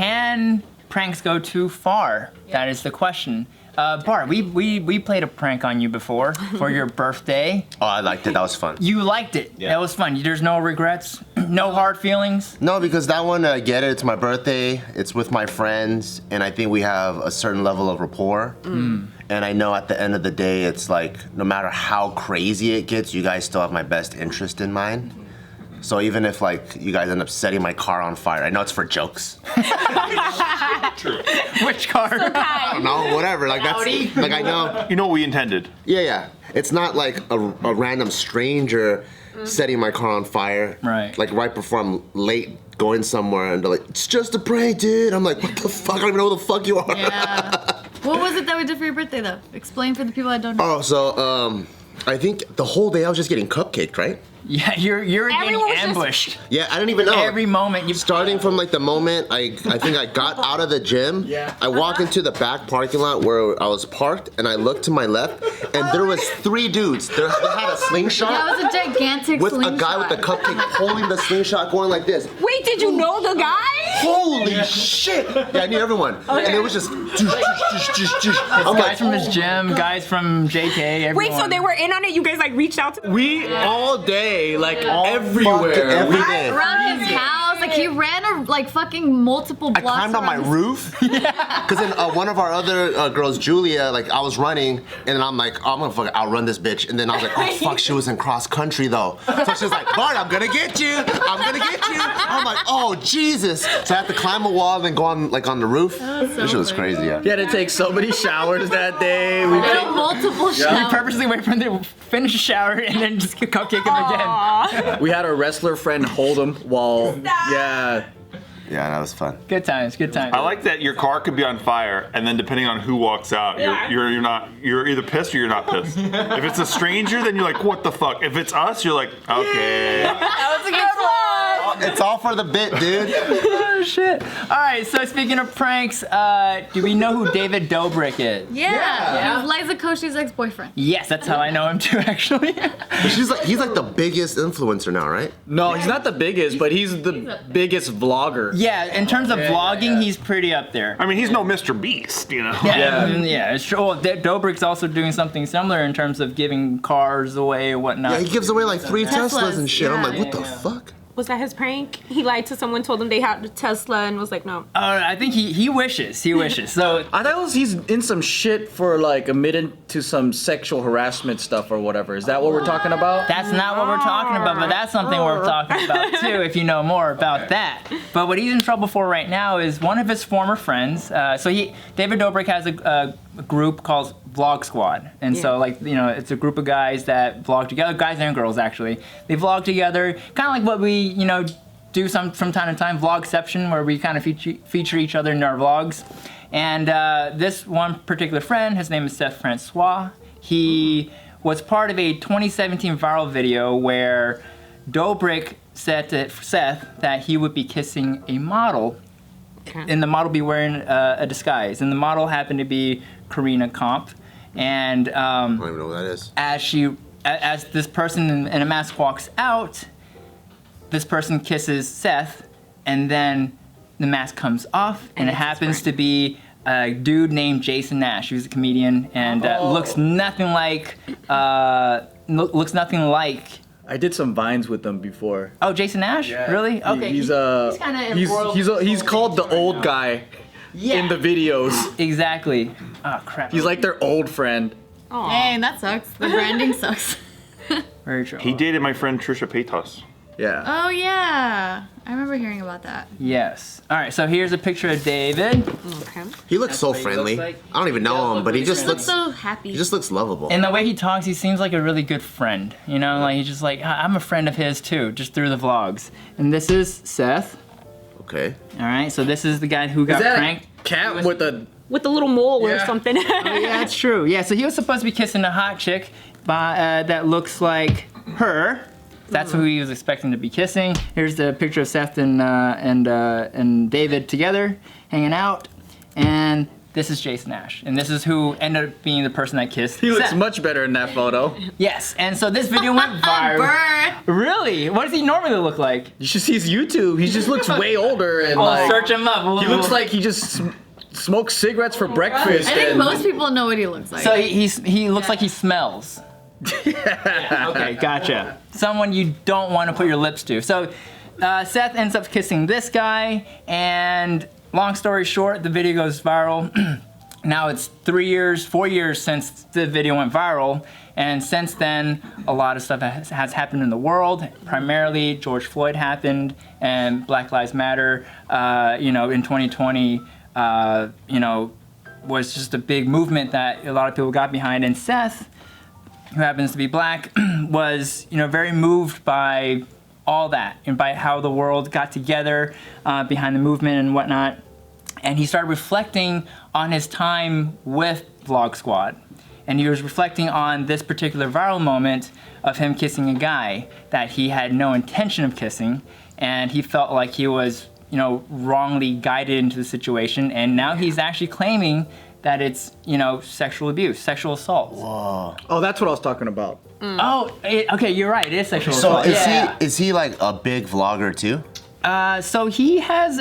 can pranks go too far? That is the question. Bart, we played a prank on you before for your birthday. Oh, I liked it. That was fun. You liked it. Yeah. That was fun. There's no regrets, no hard feelings. No, because that one, get it. It's my birthday. It's with my friends, and I think we have a certain level of rapport. And I know at the end of the day, it's like no matter how crazy it gets, you guys still have my best interest in mind. So even if like you guys end up setting my car on fire, I know it's for jokes. True. Which car? I don't know, whatever. Like that's like I know. You know what we intended. Yeah. It's not like a random stranger setting my car on fire. Right. Like right before I'm late going somewhere, and they're like, "It's just a prank, dude." I'm like, "What the fuck? I don't even know who the fuck you are." Yeah. What was it that we did for your birthday, though? Explain for the people that don't know. Oh, so I think the whole day I was just getting cupcaked, right? Yeah, you're getting Everyone was ambushed. Yeah, I didn't even know. Every moment you Starting from like the moment I think I got out of the gym, I walked into the back parking lot where I was parked, and I looked to my left, and there was 3 dudes. They had a slingshot. Yeah, it was a gigantic with slingshot. a guy with a cupcake holding the slingshot going like this. Wait, did you know the guy? Holy shit! Yeah, I knew everyone. And it was just I'm guys from his gym, guys from JK, everyone. Wait, so they were in on it? You guys like reached out to We all day, like everywhere. every day. Around his house, like he ran like fucking multiple I blocks. climbed on my around his- roof. Because then one of our other girls, Julia, like I was running, and then I'm like, oh, I'm gonna fucking outrun this bitch. And then I was like, oh fuck, she was in cross country though. So she was like, Bart, I'm gonna get you. I'm gonna get you. I'm like, oh Jesus. So I had to climb a wall and then go on like on the roof. This shit was crazy, yeah. We had to take so many showers that day. We There were multiple We showers. purposely wait for him to finish a shower and then just cupcake him again. We had a wrestler friend hold him while, yeah. Yeah, that was fun. Good times, good times. I like that your car could be on fire, and then depending on who walks out, you're either pissed or you're not pissed. If it's a stranger, then you're like, what the fuck? If it's us, you're like, okay. That was a good one. It's all for the bit, dude. Oh shit. All right, so speaking of pranks, do we know who David Dobrik is? Yeah. He was Liza Koshy's ex-boyfriend. Yes, that's how I know him too, actually. But he's like the biggest influencer now, right? No, he's not the biggest, but he's the biggest vlogger. Yeah, in terms of vlogging, he's pretty up there. I mean, he's no Mr. Beast, you know? Yeah, it's true. Well, Dobrik's also doing something similar in terms of giving cars away or whatnot. Yeah, he gives away like 3 Teslas, Teslas, and shit. I'm yeah. like, what the fuck? Was that his prank? He lied to someone, told them they had a Tesla, and was like, no. I think he wishes. He wishes. So I thought he's in some shit for like admitted to some sexual harassment stuff or whatever. Is that what we're talking about? that's not what we're talking about, but that's something we're talking about too, if you know more about that. But what he's in trouble for right now is one of his former friends. David Dobrik has a group called Vlog Squad, and so like it's a group of guys that vlog together, guys and girls actually. They vlog together, kind of like what we do from time to time, Vlogception, where we kind of feature each other in our vlogs. And this one particular friend, his name is Seth Francois. He was part of a 2017 viral video where Dobrik said to Seth that he would be kissing a model, and the model be wearing a disguise. And the model happened to be Karina Komp. And I don't even know what that is. as this person in a mask walks out, this person kisses Seth, and then the mask comes off, and it happens to be a dude named Jason Nash, who's a comedian, and looks nothing like. I did some vines with them before. Oh, Jason Nash? Yeah. Really? Okay. He's kinda he's called the old guy in the videos. Exactly. Oh crap. He's like their old friend. Dang, that sucks. The branding sucks. Very true. He dated my friend Trisha Paytas. Yeah. Oh yeah, I remember hearing about that. Yes. All right. So here's a picture of David. Okay. He looks so what he friendly. looks like. I don't even know him, but he just He looks looks so happy. he just looks lovable. And the way he talks, he seems like a really good friend. Like he's just like, I'm a friend of his too, just through the vlogs. And this is Seth. Okay. All right. So this is the guy who got pranked. Cat with a With a little mole or Yeah. something. Oh, yeah, that's true. Yeah, so he was supposed to be kissing a hot chick that looks like her. That's who he was expecting to be kissing. Here's the picture of Seth and David together, hanging out. And this is Jason Nash, and this is who ended up being the person that kissed. He looks Seth. much better in that photo. Yes, and so this video went viral. Bird. Really? What does he normally look like? You should see his YouTube. He just looks way older and I'll like search him up. he looks like he just smokes cigarettes for breakfast. I think and- most people know what he looks like. So he looks like he smells. Okay, gotcha. Someone you don't want to put your lips to. So Seth ends up kissing this guy, and long story short, the video goes viral. Now it's 4 years since the video went viral, and since then, a lot of stuff has happened in the world. Primarily, George Floyd happened, and Black Lives Matter, in 2020, was just a big movement that a lot of people got behind. And Seth, who happens to be black, was very moved by all that and by how the world got together behind the movement and whatnot. And he started reflecting on his time with Vlog Squad. And he was reflecting on this particular viral moment of him kissing a guy that he had no intention of kissing. And he felt like he was, wrongly guided into the situation. And now he's actually claiming that it's, sexual abuse, sexual assault. Whoa. Oh, that's what I was talking about. Oh, okay, you're right. It is sexual So assault. is he like a big vlogger too? So he has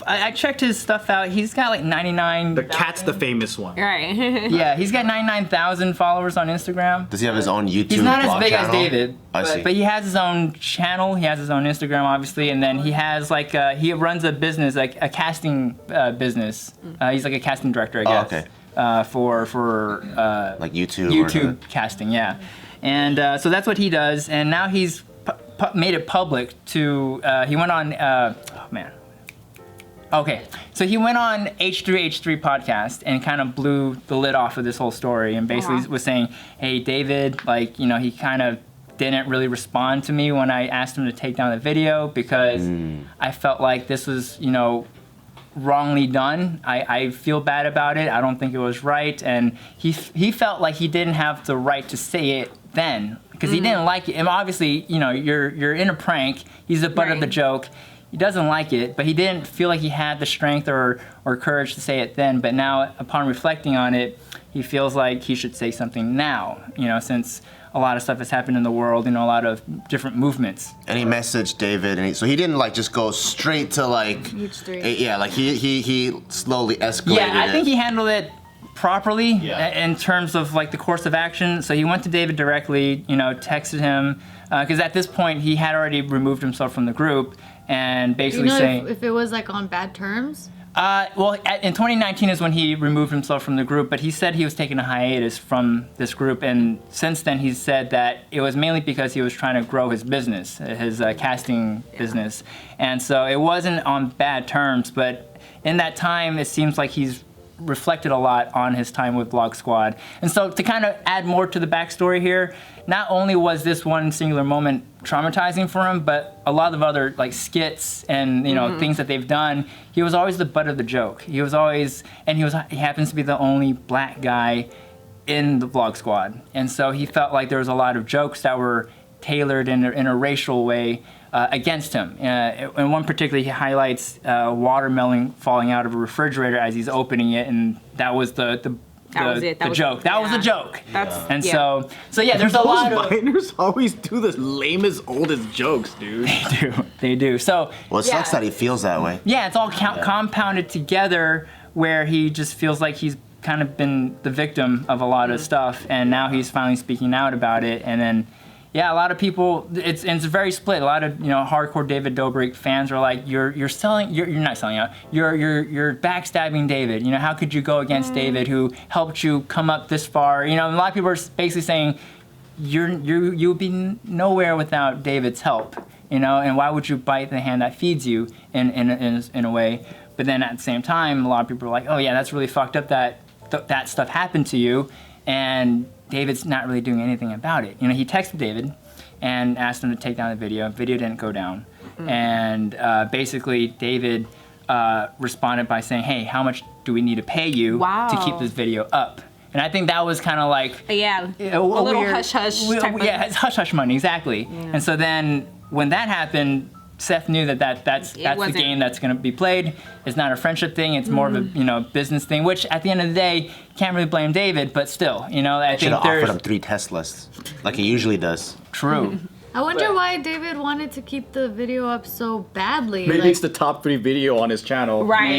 I checked his stuff out. He's got like 99. The cat's the famous one. Right. Yeah, he's got 99,000 followers on Instagram. Does he have his own YouTube? He's not as vlog big channel? as David, I see. but he has his own channel. He has his own Instagram, obviously, and then he has he runs a business, like a casting business. He's like a casting director, I guess. okay. For Like YouTube. YouTube casting, yeah. And so that's what he does. And now he's made it public to. He went on. Okay, so he went on H3H3 podcast and kind of blew the lid off of this whole story and basically was saying, "Hey, David, he kind of didn't really respond to me when I asked him to take down the video because I felt like this was, wrongly done. I feel bad about it. I don't think it was right, and he felt like he didn't have the right to say it then because he didn't like it. And obviously, you're in a prank. He's the butt of the joke. He doesn't like it, but he didn't feel like he had the strength or courage to say it then. But now, upon reflecting on it, he feels like he should say something now. Since a lot of stuff has happened in the world, a lot of different movements. And he messaged David, and so he didn't just go straight to H3. Yeah, he slowly escalated. Yeah, I think it. he handled it properly Yeah. in terms of the course of action. So he went to David directly, texted him, because at this point he had already removed himself from the group and basically saying. if it was on bad terms? In 2019 is when he removed himself from the group, but he said he was taking a hiatus from this group, and since then he's said that it was mainly because he was trying to grow his business, his casting business, and so it wasn't on bad terms, but in that time it seems like he's reflected a lot on his time with Vlog Squad. And so to kind of add more to the backstory here, not only was this one singular moment traumatizing for him, but a lot of other skits and things that they've done, he was always the butt of the joke. He was always, and he happens to be the only black guy in the Vlog Squad. And so he felt like there was a lot of jokes that were tailored in a racial way against him. In one particular, he highlights watermelon falling out of a refrigerator as he's opening it, and that was the joke. That was the joke. So yeah, there's a lot of. Miners always do the lamest, oldest jokes, dude. They do. So Well, it sucks that he feels that way. yeah, it's all compounded together where he just feels like he's kind of been the victim of a lot of stuff, and now he's finally speaking out about it. And then, yeah, a lot of people, it's very split. A lot of hardcore David Dobrik fans are like, you're not selling out. You're backstabbing David. How could you go against David, who helped you come up this far? A lot of people are basically saying you'll be nowhere without David's help. And why would you bite the hand that feeds you in a way? But then at the same time, a lot of people are like, oh yeah, that's really fucked up that that stuff happened to you, and David's not really doing anything about it. He texted David and asked him to take down the video. Video didn't go down. And basically David responded by saying, hey, how much do we need to pay you to keep this video up? And I think that was kind of like a little hush-hush type of- Yeah, it's hush-hush money, exactly. Yeah. And so then when that happened, Seth knew that's the wasn't- game that's going to be played. It's not a friendship thing. It's more of a business thing. Which at the end of the day, can't really blame David. But still, I Should think have offered there's him 3 Teslas, like he usually does. true. I wonder why David wanted to keep the video up so badly. Maybe like, it's the top 3 video on his channel. Right.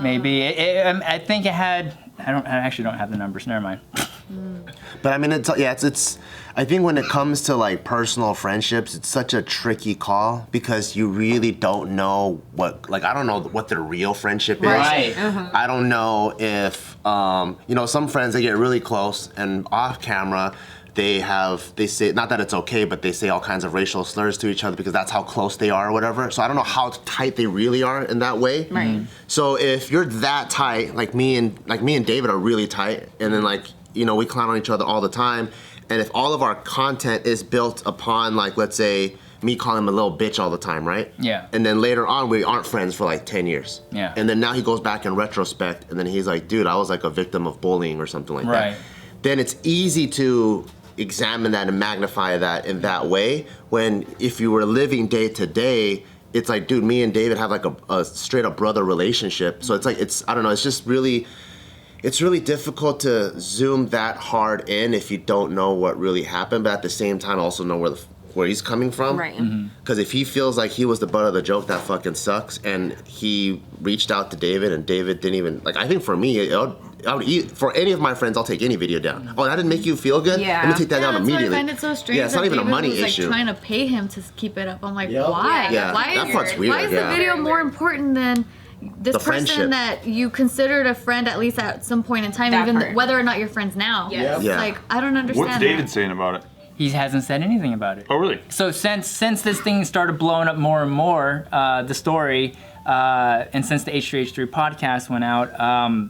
Maybe. I think it had. I actually don't have the numbers. Never mind. But I mean, it's. I think when it comes to like personal friendships, it's such a tricky call because you really don't know what. Like, I don't know what their real friendship is. Right. I don't know if some friends, they get really close and off camera. They say, not that it's okay, but they say all kinds of racial slurs to each other because that's how close they are or whatever. So I don't know how tight they really are in that way. Right. So if you're that tight, like me and David are really tight, and then we clown on each other all the time, and if all of our content is built upon like, let's say, me calling him a little bitch all the time, right? Yeah. And then later on, we aren't friends for like 10 years. Yeah. And then now he goes back in retrospect, and then he's like, dude, I was like a victim of bullying or something like Right. that. Then it's easy to examine that and magnify that in that way, when if you were living day to day, it's like, dude, me and David have like a straight up brother relationship. So I don't know, it's just really, it's really difficult to zoom that hard in if you don't know what really happened, but at the same time also know where he's coming from. Right. Because if he feels like he was the butt of the joke, that fucking sucks. And he reached out to David, and David didn't even, like, I think for me, for any of my friends, I'll take any video down. Oh, that didn't make you feel good? Yeah. Let me take that down that's immediately. why I find it so strange. Yeah, it's not that even a David money was, issue. Trying to pay him to keep it up. I'm like, Yep. why? Yeah, Why that is, part's weird, Why is yeah. the video more important than this The person friendship. that you considered a friend at least at some point in time, That even part. whether or not you're friends now? Yes. Yeah. Like, I don't understand. What's that. David saying about it? He hasn't said anything about it. Oh, really? So since this thing started blowing up more and more, the story, and since the H3H3 podcast went out,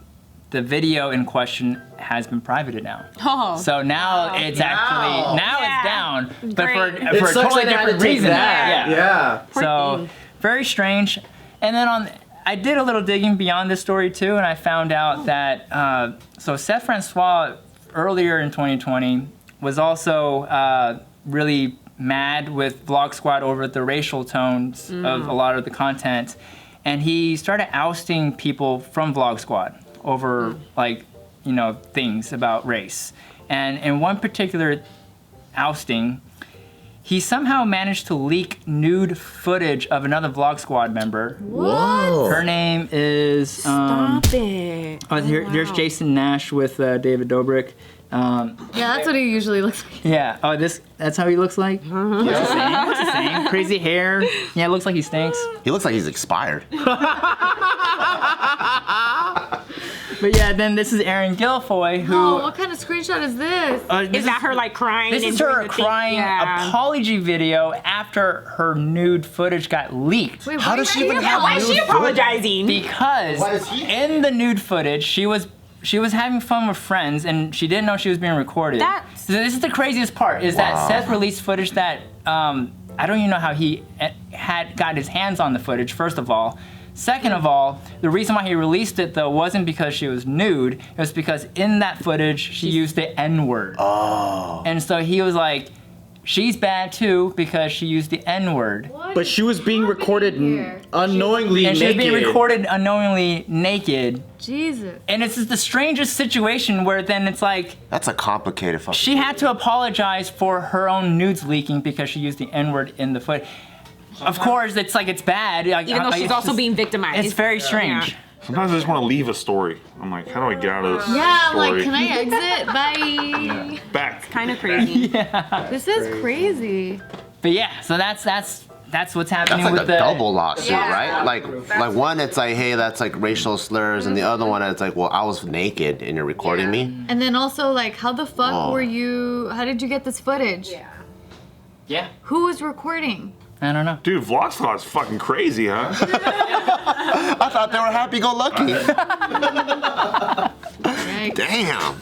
the video in question has been privated now. Oh. So now it's actually Yeah. it's down, but Great. for a sucks totally that they had to different take reason. that. Yeah. Poor So thing. very strange. And then I did a little digging beyond this story too, and I found out that so Seth Francois earlier in 2020 was also really mad with Vlog Squad over the racial tones of a lot of the content, and he started ousting people from Vlog Squad over things about race. And in one particular ousting, he somehow managed to leak nude footage of another Vlog Squad member. Whoa. Her name is Stop it. here's Jason Nash with David Dobrik. Yeah, that's what he usually looks like. Yeah. Oh, that's how he looks like. Looks the same. Looks the same. Crazy hair. Yeah, it looks like he stinks. He looks like he's expired. But yeah, then this is Erin Guilfoyle, who. Oh, what kind of screenshot is this? This Is that her like crying? This and is doing her the thing? crying Yeah. apology video after her nude footage got leaked. Wait, How why does she are even you- have Why is she nude apologizing? Because Why does he- in the nude footage, she was having fun with friends and she didn't know she was being recorded. That's- So this is the craziest part, is that Wow. Seth released footage that I don't even know how he had got his hands on the footage, first of all. Second of all, the reason why he released it though wasn't because she was nude, it was because in that footage she used the N-word. Oh. And so he was like, she's bad too because she used the N-word. What But is she was being happening recorded here? unknowingly And she was naked. being recorded unknowingly naked. Jesus. And it's just the strangest situation where then it's like, That's a complicated fucking. she had to apologize for her own nudes leaking because she used the N-word in the footage. Of course, it's like, it's bad. Even though she's it's also just- being victimized. It's very strange. Yeah. Sometimes I just want to leave a story. I'm like, how do I get out of this Yeah, I'm story? like, can I exit? Bye. Back. Kind of crazy. This is crazy. But yeah, so that's what's happening That's like with a the double lawsuit, Yeah. right? Like one, it's like, hey, that's like racial slurs, and the other one, it's like, well, I was naked and you're recording me. And then also, like, how the fuck Oh. were you? How did you get this footage? Yeah, Who was recording? I don't know. Dude, Vlog Squad's fucking crazy, huh? I thought they were happy-go-lucky. Right. Damn.